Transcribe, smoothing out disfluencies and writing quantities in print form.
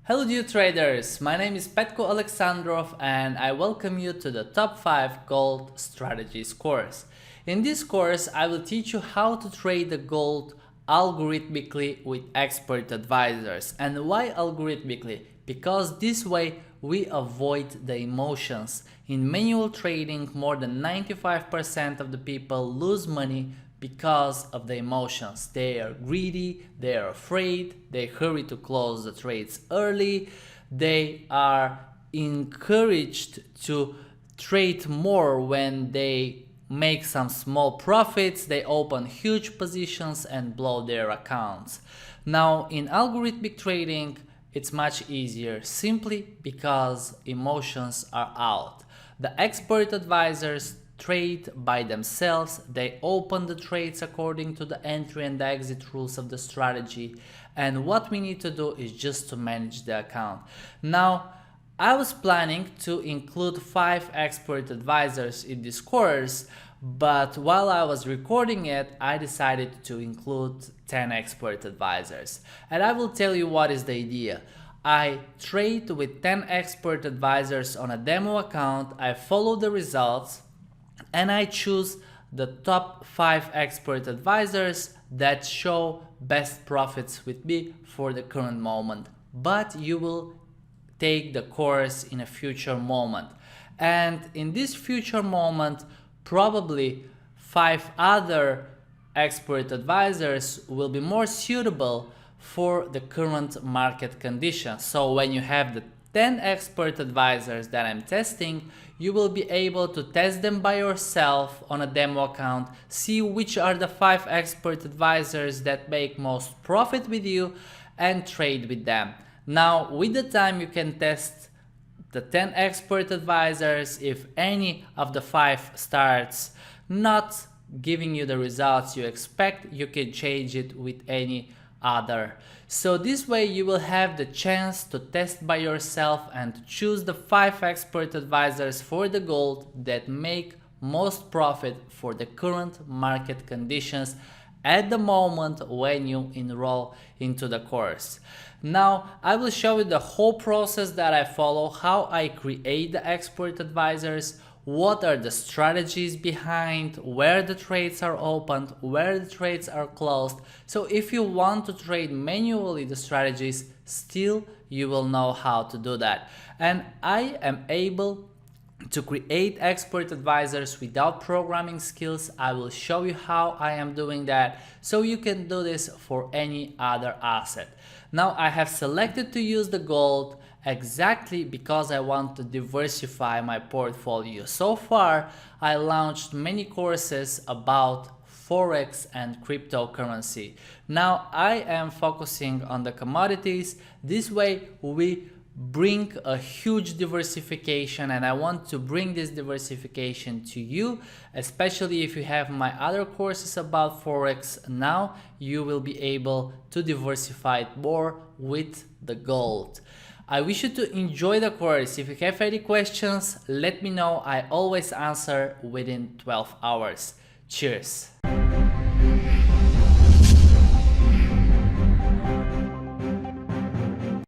Hello dear traders, my name is Petko Alexandrov and I welcome you to the Top 5 Gold Strategies course. In this course I will teach you how to trade the gold algorithmically with expert advisors. And why algorithmically? Because this way we avoid the emotions. In manual trading, more than 95% of the people lose money because of the emotions. They are greedy, they are afraid, they hurry to close the trades early, they are encouraged to trade more when they make some small profits, they open huge positions and blow their accounts. Now in algorithmic trading it's much easier simply because emotions are out. The expert advisors trade by themselves, they open the trades according to the entry and exit rules of the strategy, and what we need to do is just to manage the account. Now I was planning to include 5 expert advisors in this course, but while I was recording it I decided to include 10 expert advisors, and I will tell you what is the idea. I trade with 10 expert advisors on a demo account, I follow the results, and I choose the top 5 expert advisors that show best profits with me for the current moment. But you will take the course in a future moment. And in this future moment, probably 5 other expert advisors will be more suitable for the current market conditions. So when you have the 10 expert advisors that I'm testing, you will be able to test them by yourself on a demo account, see which are the 5 expert advisors that make most profit with you and trade with them. Now with the time you can test the 10 expert advisors. If any of the 5 starts not giving you the results you expect, you can change it with any other. So this way you will have the chance to test by yourself and to choose the 5 expert advisors for the gold that make most profit for the current market conditions at the moment when you enroll into the course. Now I will show you the whole process that I follow, how I create the expert advisors, what are the strategies behind, where the trades are opened, where the trades are closed. So if you want to trade manually the strategies, still you will know how to do that. And I am able to create expert advisors without programming skills. I will show you how I am doing that, so you can do this for any other asset. Now I have selected to use the gold exactly because I want to diversify my portfolio. So far I launched many courses about Forex and cryptocurrency. Now I am focusing on the commodities. This way we bring a huge diversification, and I want to bring this diversification to you, especially if you have my other courses about Forex. Now you will be able to diversify it more with the gold. I wish you to enjoy the course. If you have any questions, let me know. I always answer within 12 hours. Cheers!